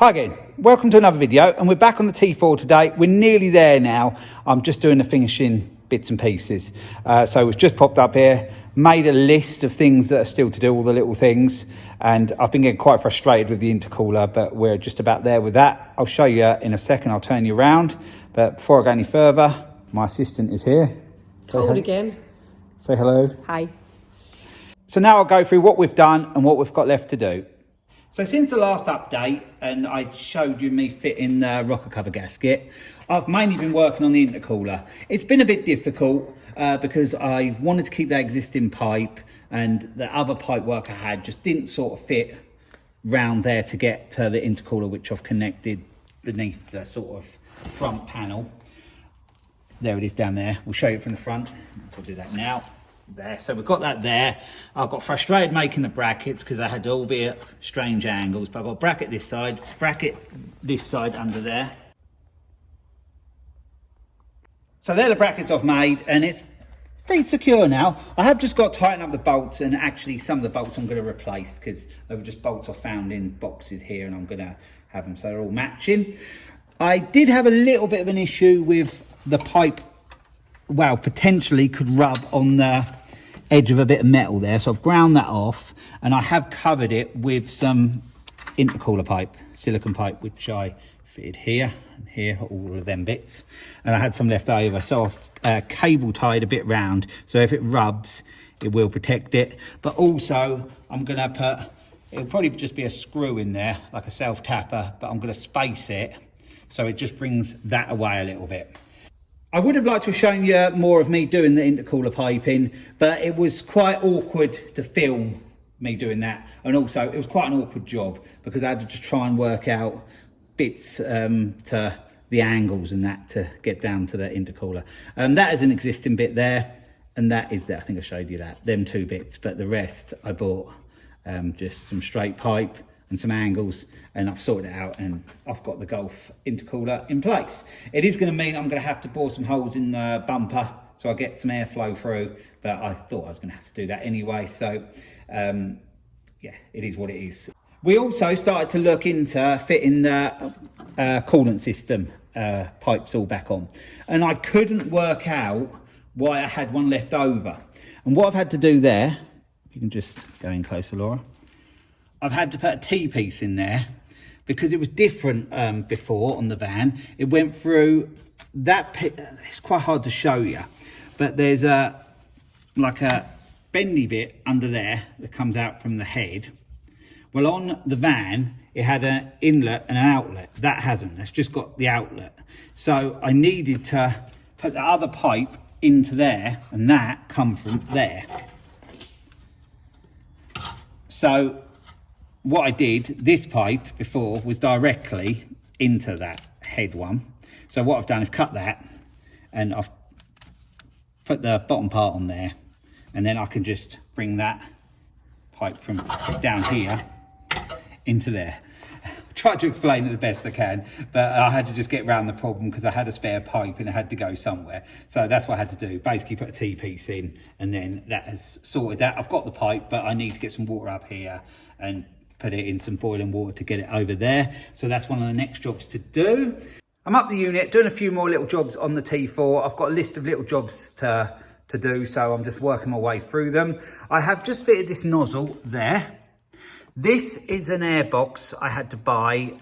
Hi again, welcome to another video, and we're back on the T4 today. We're nearly there now. I'm just doing the finishing bits and pieces. So we've just popped up here, made a list of things that are still to do, all the little things, and I've been getting quite frustrated with the intercooler, but we're just about there with that. I'll show you in a second, I'll turn you around, but before I go any further, my assistant is here. Cold again. Say hello. Hi. So now I'll go through what we've done and what we've got left to do. So since the last update, and I showed you me fitting the rocker cover gasket, I've mainly been working on the intercooler. It's been a bit difficult because I wanted to keep that existing pipe, and the other pipe work I had just didn't sort of fit round there to get to the intercooler, which I've connected beneath the sort of front panel. There it is down there. We'll show you it from the front. I'll do that now. There, so we've got that there. I got frustrated making the brackets because I had all be at strange angles, but I've got a bracket this side under there. So they're the brackets I've made, and it's pretty secure now. I have just got to tighten up the bolts, and actually some of the bolts I'm going to replace because they were just bolts I found in boxes here, and I'm going to have them so they're all matching. I did have a little bit of an issue with the pipe. Well, potentially could rub on the edge of a bit of metal there, so I've ground that off, and I have covered it with some intercooler pipe, silicone pipe, which I fitted here and here, all of them bits, and I had some left over, so I've cable tied a bit round, so if it rubs it will protect it. But also I'm gonna put, it'll probably just be a screw in there like a self tapper, but I'm gonna space it so it just brings that away a little bit. I would have liked to have shown you more of me doing the intercooler piping, but it was quite awkward to film me doing that. And also it was quite an awkward job because I had to just try and work out bits to the angles and that to get down to the intercooler. That is an existing bit there, and that is there. I think I showed you that, them two bits, but the rest I bought just some straight pipe and some angles, and I've sorted it out, and I've got the Golf intercooler in place. It is going to mean I'm going to have to bore some holes in the bumper so I get some airflow through, but I thought I was going to have to do that anyway, so yeah, it is what it is. We also started to look into fitting the coolant system pipes all back on, and I couldn't work out why I had one left over. And what I've had to do there, if you can just go in closer, Laura, I've had to put a T-piece in there because it was different before on the van. It went through that pit. It's quite hard to show you, but there's like a bendy bit under there that comes out from the head. Well, on the van, it had an inlet and an outlet. That hasn't, that's just got the outlet. So I needed to put the other pipe into there, and that come from there. So what I did, this pipe before was directly into that head one. So what I've done is cut that, and I've put the bottom part on there, and then I can just bring that pipe from down here into there. I tried to explain it the best I can, but I had to just get around the problem because I had a spare pipe and it had to go somewhere. So that's what I had to do, basically put a T-piece in, and then that has sorted that. I've got the pipe, but I need to get some water up here and put it in some boiling water to get it over there. So that's one of the next jobs to do. I'm up the unit, doing a few more little jobs on the T4. I've got a list of little jobs to do, so I'm just working my way through them. I have just fitted this nozzle there. This is an air box I had to buy.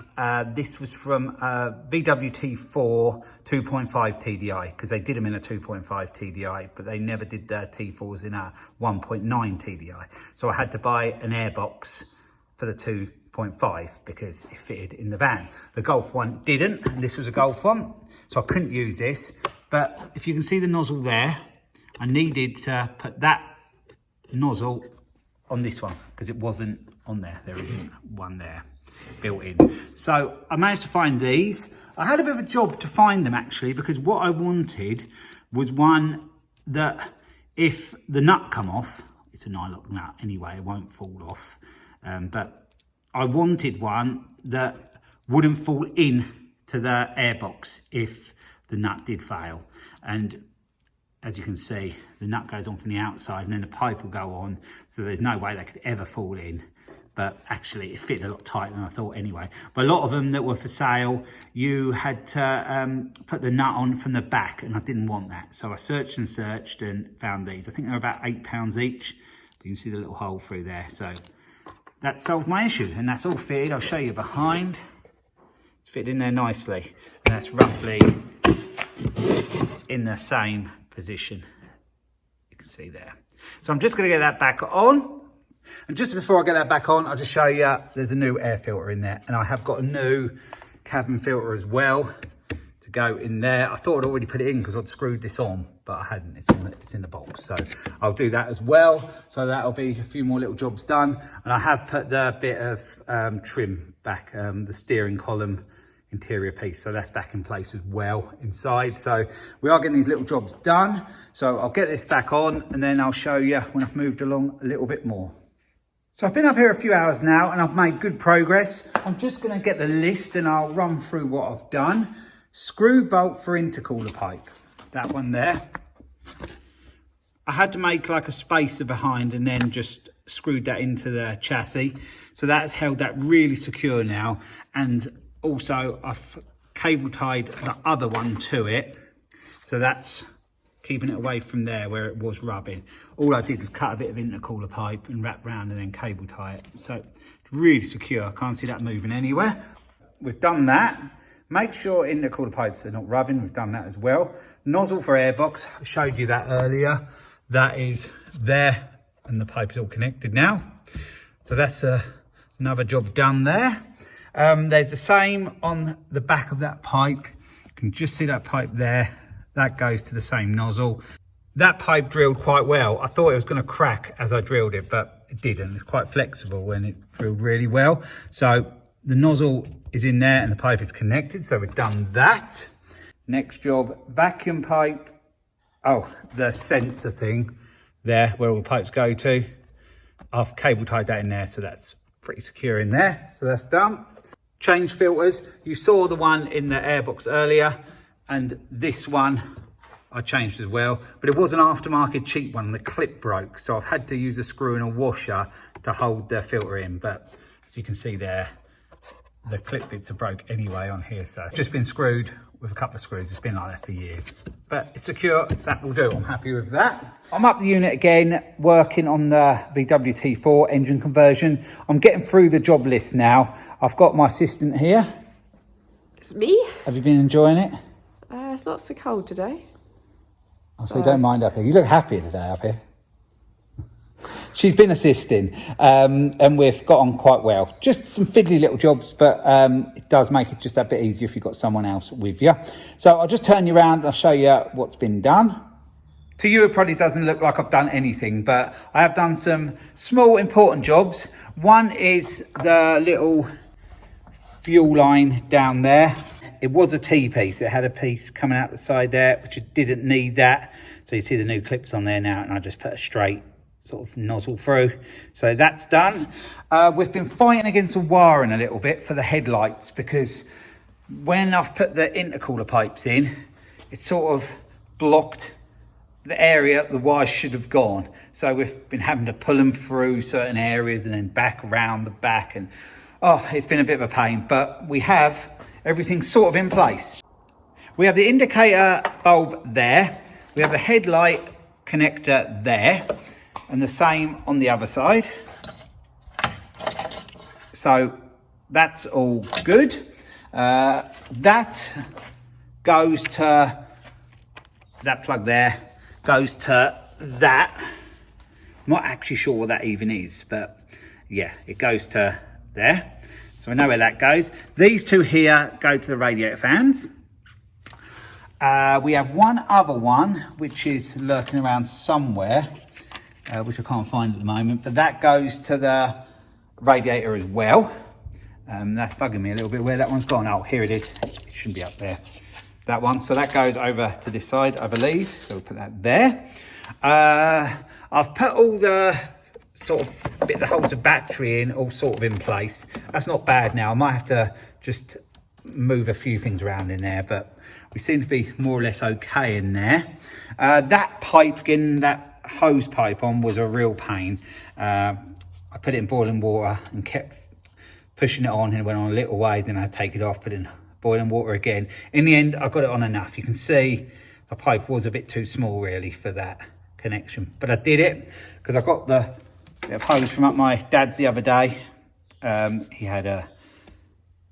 This was from VW T4 2.5 TDI, because they did them in a 2.5 TDI, but they never did their T4s in a 1.9 TDI. So I had to buy an air box for the 2.5 because it fitted in the van. The Golf one didn't, and this was a Golf one, so I couldn't use this. But if you can see the nozzle there, I needed to put that nozzle on this one because it wasn't on there. There isn't one there built in. So I managed to find these. I had a bit of a job to find them actually, because what I wanted was one that if the nut come off, it's a nylock nut anyway, it won't fall off. But I wanted one that wouldn't fall in to the airbox if the nut did fail. And as you can see, the nut goes on from the outside and then the pipe will go on, so there's no way they could ever fall in. but actually it fit a lot tighter than I thought anyway. But a lot of them that were for sale, you had to put the nut on from the back, and I didn't want that. So I searched and searched and found these. I think they're about £8 each. You can see the little hole through there. So that solved my issue, and that's all fitted. I'll show you behind. It's fitted in there nicely, and that's roughly in the same position. You can see there. So I'm just going to get that back on. And just before I get that back on, I'll just show you there's a new air filter in there, and I have got a new cabin filter as well to go in there. I thought I'd already put it in because I'd screwed this on, but I hadn't. It's in the box, so I'll do that as well. So that'll be a few more little jobs done. And I have put the bit of trim back, the steering column interior piece, so that's back in place as well inside. So we are getting these little jobs done. So I'll get this back on, and then I'll show you when I've moved along a little bit more. So I've been up here a few hours now, and I've made good progress. I'm just going to get the list, and I'll run through what I've done. Screw bolt for intercooler pipe, that one there. I had to make like a spacer behind and then just screwed that into the chassis. So that's held that really secure now. And also I've cable tied the other one to it. So that's keeping it away from there where it was rubbing. All I did was cut a bit of intercooler pipe and wrap round and then cable tie it. So it's really secure. I can't see that moving anywhere. We've done that. Make sure intercooler pipes are not rubbing. We've done that as well. Nozzle for airbox. I showed you that earlier. That is there, and the pipe is all connected now. So that's another job done there. There's the same on the back of that pipe. You can just see that pipe there. That goes to the same nozzle. That pipe drilled quite well. I thought it was going to crack as I drilled it, but it didn't. It's quite flexible and it drilled really well. So the nozzle is in there and the pipe is connected. So we've done that. Next job, vacuum pipe. Oh, the sensor thing there where all the pipes go to. I've cable tied that in there, so that's pretty secure in there. So that's done. Change filters. You saw the one in the airbox earlier, and this one I changed as well, but it was an aftermarket cheap one. The clip broke, so I've had to use a screw and a washer to hold the filter in. But as you can see there, the clip bits are broke anyway on here, so it's just been screwed with a couple of screws. It's been like that for years, but it's secure. That will do. I'm happy with that. I'm up the unit again, working on the VW T4 engine conversion. I'm getting through the job list now. I've got my assistant here. It's me. Have you been enjoying it? It's not so cold today. Oh, so you don't mind up here. You look happy today up here. She's been assisting, and we've got on quite well. Just some fiddly little jobs, but it does make it just a bit easier if you've got someone else with you. So I'll just turn you around and I'll show you what's been done. To you, it probably doesn't look like I've done anything, but I have done some small important jobs. One is the little fuel line down there. It was a T-piece. It had a piece coming out the side there, which it didn't need that. So you see the new clips on there now, and I just put a straight sort of nozzle through. So that's done. We've been fighting against the wiring a little bit for the headlights, because when I've put the intercooler pipes in, it sort of blocked the area the wires should have gone. So we've been having to pull them through certain areas and then back around the back, and oh, it's been a bit of a pain, but we have everything sort of in place. We have the indicator bulb there. We have the headlight connector there, and the same on the other side. So that's all good. That goes to that plug there, goes to that. I'm not actually sure what that even is, but yeah, it goes to there. So I know where that goes. These two here go to the radiator fans. We have one other one which is lurking around somewhere, which I can't find at the moment, but that goes to the radiator as well. That's bugging me a little bit where that one's gone. Oh, here it is. It shouldn't be up there. That one. So that goes over to this side, I believe. So we'll put that there. I've put all the sort of bit that holds the battery in all sort of in place. That's not bad now. I might have to just move a few things around in there, but we seem to be more or less okay in there. That pipe, getting that hose pipe on was a real pain. I put it in boiling water and kept pushing it on, and it went on a little way. Then I take it off, put in boiling water again. In the end, I got it on enough. You can see the pipe was a bit too small really for that connection, but I did it because I got the bit of hose from up my dad's the other day. He had a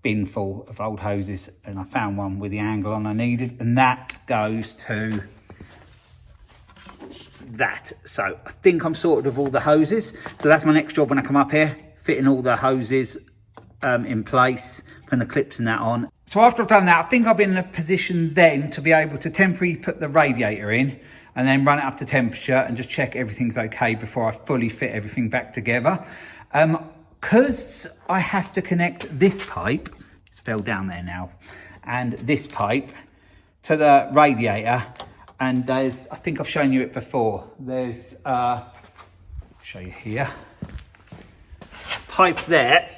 bin full of old hoses, and I found one with the angle on I needed, and that goes to that. So I think I'm sorted with all the hoses. So that's my next job when I come up here, fitting all the hoses in place, putting the clips and that on. So after I've done that, I think I'll be in a position then to be able to temporarily put the radiator in and then run it up to temperature and just check everything's okay before I fully fit everything back together. Because I have to connect this pipe, it's fell down there now, and this pipe to the radiator, and there's, I think I've shown you it before, there's, I'll show you here, pipe there,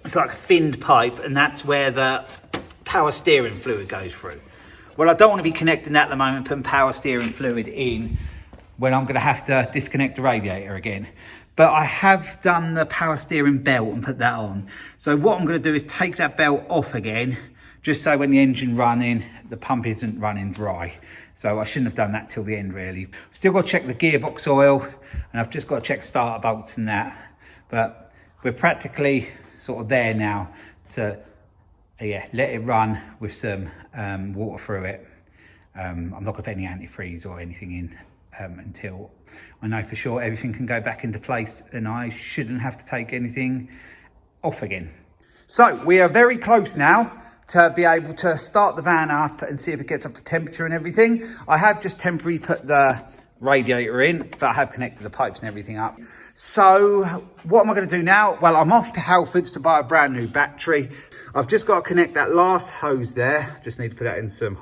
it's like a finned pipe, and that's where the power steering fluid goes through. Well, I don't want to be connecting that at the moment, putting power steering fluid in when I'm going to have to disconnect the radiator again. But I have done the power steering belt and put that on. So what I'm going to do is take that belt off again, just so when the engine running, the pump isn't running dry. So I shouldn't have done that till the end really. Still got to check the gearbox oil, and I've just got to check starter bolts and that. But we're practically sort of there now to let it run with some water through it. I'm not going to put any antifreeze or anything in until I know for sure everything can go back into place and I shouldn't have to take anything off again. So we are very close now to be able to start the van up and see if it gets up to temperature and everything. I have just temporarily put the radiator in, but I have connected the pipes and everything up. So what am I going to do now? Well, I'm off to Halfords to buy a brand new battery. I've just got to connect that last hose there. Just need to put that in some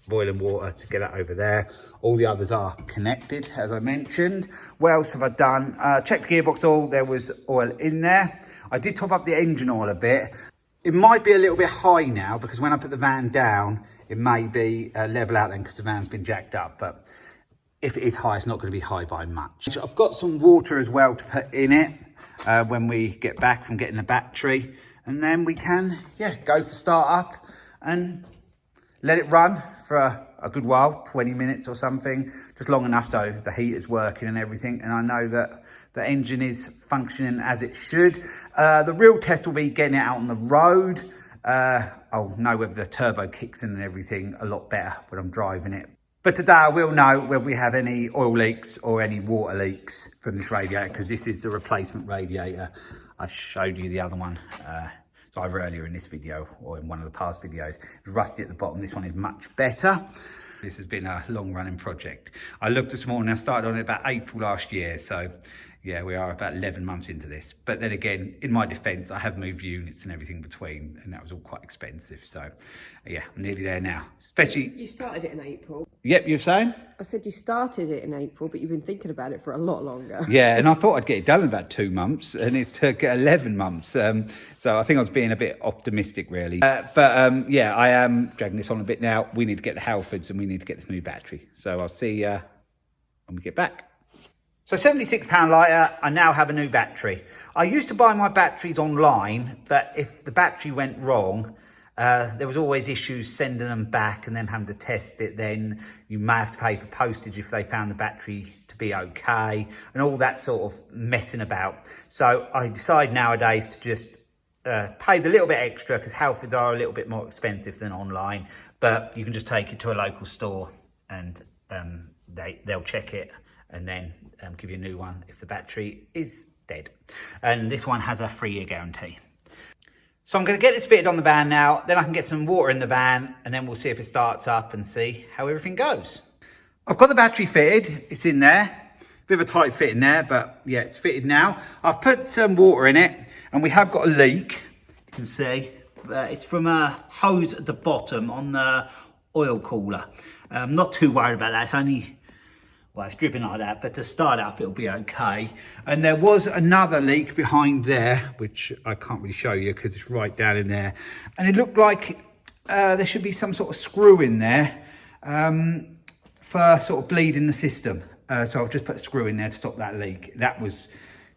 boiling water to get it over there. All the others are connected, as I mentioned. What else have I done? Checked the gearbox oil. There was oil in there. I did top up the engine oil a bit. It might be a little bit high now because when I put the van down, it may be level out then because the van's been jacked up. But if it is high, it's not going to be high by much. I've got some water as well to put in it when we get back from getting the battery. And then we can, go for start up and let it run for a good while, 20 minutes or something, just long enough so the heater's working and everything. And I know that the engine is functioning as it should. The real test will be getting it out on the road. I'll know whether the turbo kicks in and everything a lot better when I'm driving it. But today I will know whether we have any oil leaks or any water leaks from this radiator, because this is the replacement radiator. I showed you the other one either earlier in this video or in one of the past videos. It was rusty at the bottom. This one is much better. This has been a long running project. I looked this morning, I started on it about April last year. So yeah, we are about 11 months into this. But then again, in my defense, I have moved units and everything between, and that was all quite expensive. So yeah, I'm nearly there now. Especially... You started it in April. Yep, you're saying? I said you started it in April, but you've been thinking about it for a lot longer. Yeah, and I thought I'd get it done in about 2 months, and it's took 11 months. So I think I was being a bit optimistic, really. Yeah, I am dragging this on a bit now. We need to get the Halfords, and we need to get this new battery. So I'll see you when we get back. So £76 litre, I now have a new battery. I used to buy my batteries online, but if the battery went wrong, there was always issues sending them back and then having to test it. Then you may have to pay for postage if they found the battery to be okay and all that sort of messing about. So I decide nowadays to just pay the little bit extra, because Halfords are a little bit more expensive than online, but you can just take it to a local store and they'll check it and then give you a new one if the battery is dead. And this one has a 3-year guarantee. So I'm going to get this fitted on the van now, then I can get some water in the van, and then we'll see if it starts up and see how everything goes. I've got the battery fitted, it's in there. Bit of a tight fit in there, but yeah, it's fitted now. I've put some water in it, and we have got a leak, you can see. It's from a hose at the bottom on the oil cooler. I'm not too worried about that, it's only... Well, it's dripping like that, but to start up, it'll be okay. And there was another leak behind there, which I can't really show you because it's right down in there. And it looked like there should be some sort of screw in there for sort of bleeding the system. So I've just put a screw in there to stop that leak. That was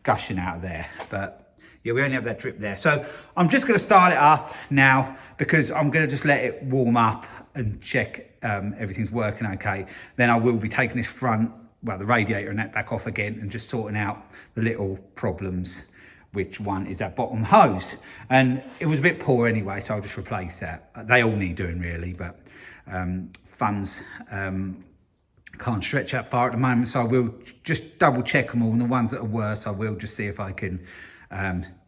gushing out of there. But yeah, we only have that drip there. So I'm just going to start it up now because I'm going to just let it warm up and check everything's working okay. Then I will be taking this front, well, the radiator and that back off again and just sorting out the little problems, which one is that bottom hose. And it was a bit poor anyway, so I'll just replace that. They all need doing really, but funds can't stretch that far at the moment, so I will just double check them all, and the ones that are worse, I will just see if I can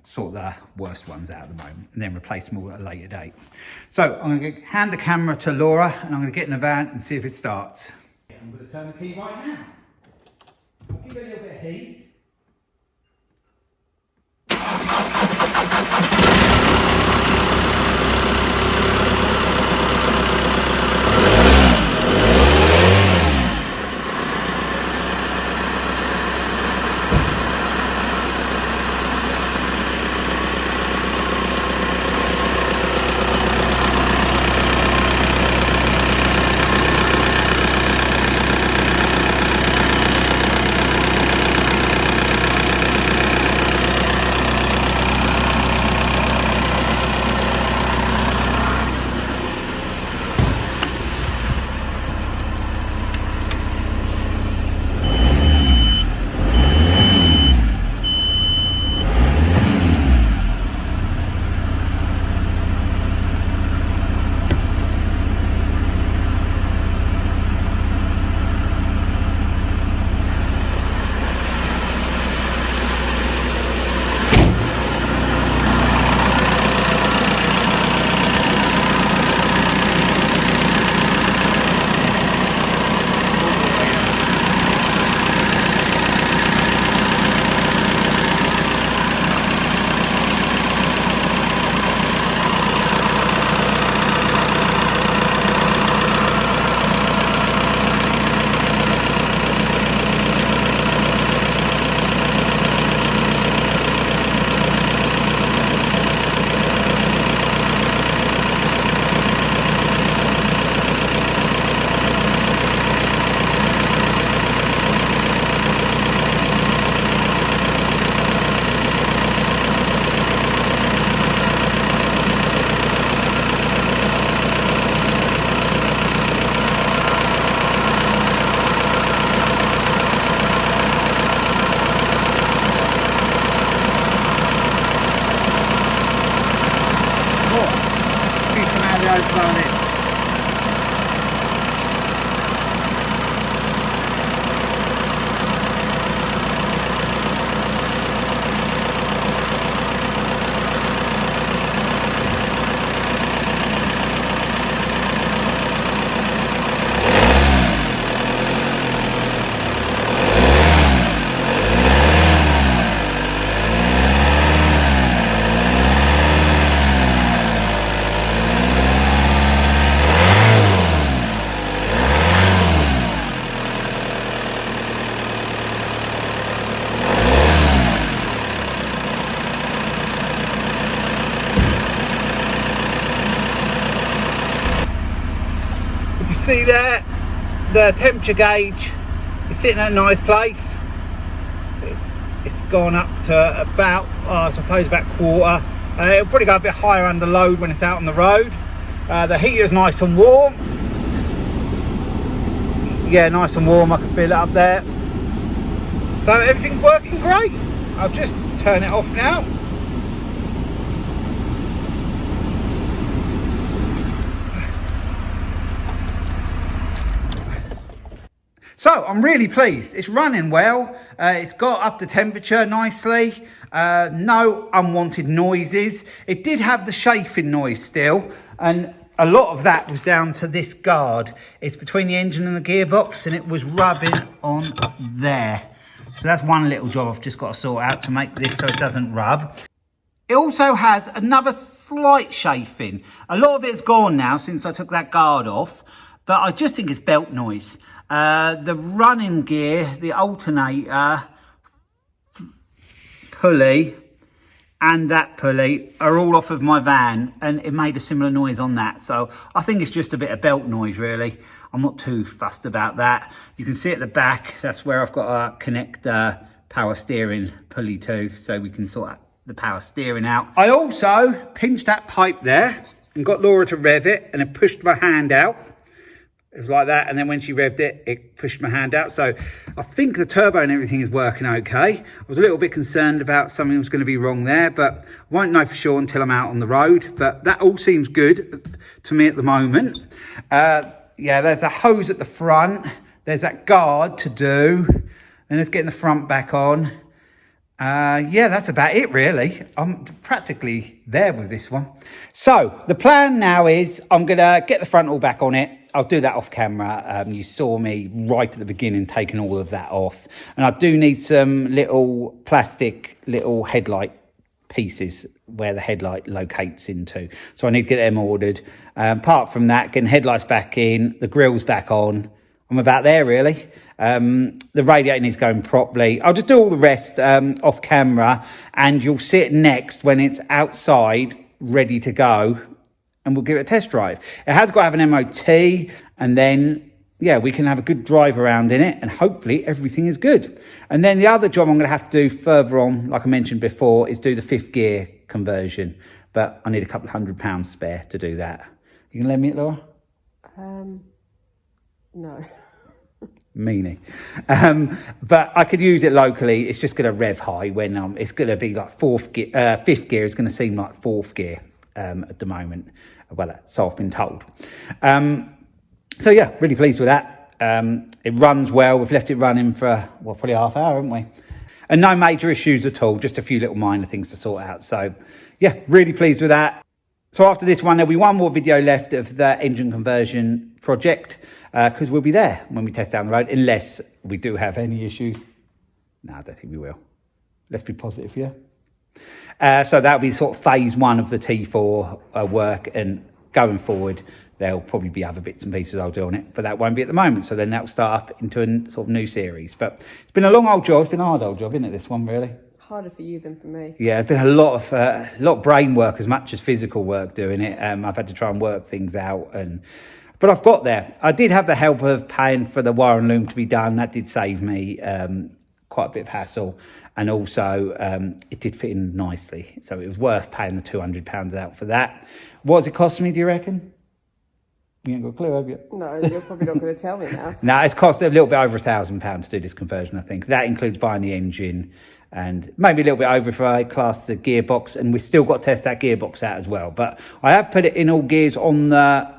sort the worst ones out at the moment and then replace them all at a later date. So I'm going to hand the camera to Laura and I'm going to get in the van and see if it starts. I'm going to turn the key right now. I'll give it a little bit of heat. See there, the temperature gauge is sitting at a nice place. It's gone up to about, I suppose, about quarter. It'll probably go a bit higher under load when it's out on the road. The heater's nice and warm. Yeah, nice and warm. I can feel it up there. So everything's working great. I'll just turn it off now. So I'm really pleased. It's running well. It's got up to temperature nicely. No unwanted noises. It did have the chafing noise still, and a lot of that was down to this guard. It's between the engine and the gearbox, and it was rubbing on there. So that's one little job I've just got to sort out to make this so it doesn't rub. It also has another slight chafing. A lot of it's gone now since I took that guard off, but I just think it's belt noise. The running gear, the alternator, pulley and that pulley are all off of my van, and it made a similar noise on that. So I think it's just a bit of belt noise really. I'm not too fussed about that. You can see at the back, that's where I've got to connect power steering pulley too, so we can sort the power steering out. I also pinched that pipe there and got Laura to rev it, and then pushed my hand out. It was like that, and then when she revved it, it pushed my hand out. So I think the turbo and everything is working okay. I was a little bit concerned about something was going to be wrong there, but I won't know for sure until I'm out on the road. But that all seems good to me at the moment. Yeah, there's a hose at the front. There's that guard to do. And let's get the front back on. Yeah, that's about it really. I'm practically there with this one. So the plan now is I'm gonna get the front all back on it. I'll do that off camera. You saw me right at the beginning taking all of that off. And I do need some little plastic little headlight pieces where the headlight locates into. So I need to get them ordered. Apart from that, getting headlights back in, the grill's back on. I'm about there really. The radiator needs going properly. I'll just do all the rest off camera, and you'll see it next when it's outside ready to go, and we'll give it a test drive. It has got to have an MOT, and then yeah, we can have a good drive around in it, and hopefully everything is good. And then the other job I'm going to have to do further on, like I mentioned before, is do the 5th gear conversion, but I need a couple of £100 spare to do that. You can lend me it, Laura? No. Meanie. But I could use it locally. It's just going to rev high when it's going to be like 5th gear is going to seem like 4th gear at the moment. Well, so I've been told. So yeah, really pleased with that. It runs well. We've left it running for, well, probably half hour, haven't we? And no major issues at all, just a few little minor things to sort out. So yeah, really pleased with that. So after this one, there'll be one more video left of the engine conversion project, because we'll be there when we test down the road, unless we do have any issues. No, I don't think we will. Let's be positive, yeah? So that'll be sort of phase 1 of the T4 work, and going forward, there'll probably be other bits and pieces I'll do on it, but that won't be at the moment. So then that'll start up into a sort of new series. But it's been a long old job. It's been a hard old job, isn't it, this one, really? Harder for you than for me. Yeah, it's been a lot of brain work as much as physical work doing it. I've had to try and work things out, but I've got there. I did have the help of paying for the wire and loom to be done. That did save me quite a bit of hassle, and also it did fit in nicely, so it was worth paying the £200 out for that. What does it cost me, do you reckon? You ain't got a clue, have you? No, you're probably not going to tell me now. No, it's cost a little bit over £1,000 to do this conversion, I think. That includes buying the engine, and maybe a little bit over if I class the gearbox, and we've still got to test that gearbox out as well. But I have put it in all gears on the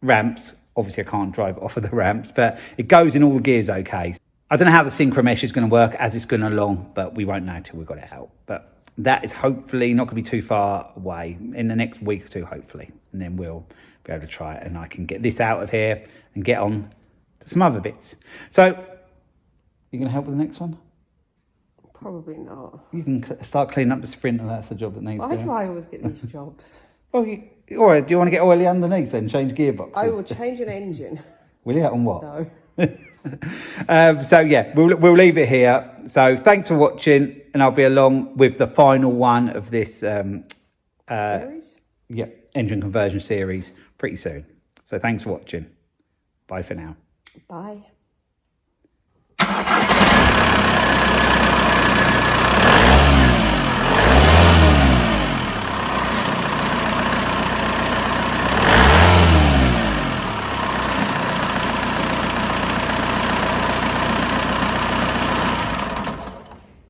ramps. Obviously, I can't drive it off of the ramps, but it goes in all the gears okay. I don't know how the synchro mesh is going to work as it's going along, but we won't know until we've got it out. But that is hopefully not going to be too far away, in the next week or two, hopefully. And then we'll be able to try it, and I can get this out of here and get on to some other bits. So, you going to help with the next one? Probably not. You can start cleaning up the Sprinter. That's the job that needs Why doing. do I always get these jobs? Well, all right, do you want to get oily underneath then? Change gearboxes? I will change an engine. Will you? On what? No. So yeah, we'll leave it here. So thanks for watching, and I'll be along with the final one of this Series? Yeah, engine conversion series pretty soon. So thanks for watching. Bye for now. Bye.